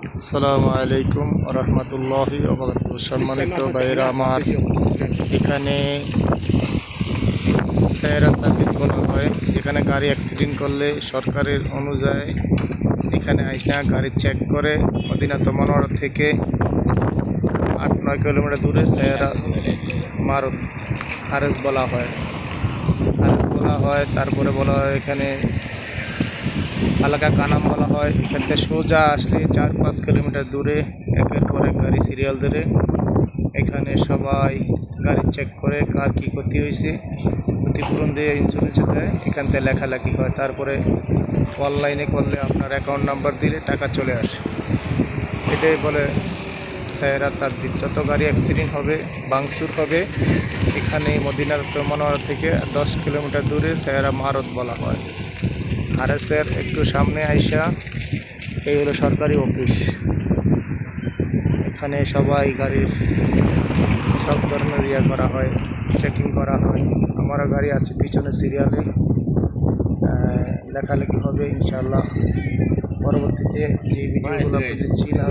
আসসালামু আলাইকুম রহমতুল্লাহি সম্মানিত ভাইরা আমার, এখানে সায়রা তাকদিদ বলা হয়, যেখানে গাড়ি অ্যাক্সিডেন্ট করলে সরকারের অনুযায়ী এখানে আইসা গাড়ি চেক করে। মদিনা মনোয়ারা থেকে 8-9 কিলোমিটার দূরে সায়রা মারুত হারেস বলা হয়। তারপরে বলা হয় এখানে হালকা কানাম বলা হয়। এখান থেকে সোজা আসলে 4-5 কিলোমিটার দূরে একের পর এক গাড়ি সিরিয়াল ধরে এখানে সবাই গাড়ি চেক করে কার কী ক্ষতি হয়েছে, ক্ষতিপূরণ দিয়ে ইন্স্যুরেন্সে দেয়। এখান থেকে লেখালেখি হয়, তারপরে অনলাইনে করলে আপনার অ্যাকাউন্ট নাম্বার দিলে টাকা চলে আসে। এটাই বলে সায়রা তাকদির। যত গাড়ি অ্যাক্সিডেন্ট হবে, ভাঙচুর হবে, এখানে মদিনার মনোয়ারা থেকে 10 কিলোমিটার দূরে সায়রা মারুত বলা হয়। আরএসের একটু সামনে আইসা এই হলো সরকারি অফিস। এখানে সবাই গাড়ির সব ধরনের করা হয়, চেকিং করা হয়। আমারও গাড়ি আছে পিছনে সিরিয়ালে, লেখালেখি হবে ইনশাআল্লাহ। পরবর্তীতে যে ভিডিওগুলো দিচ্ছি না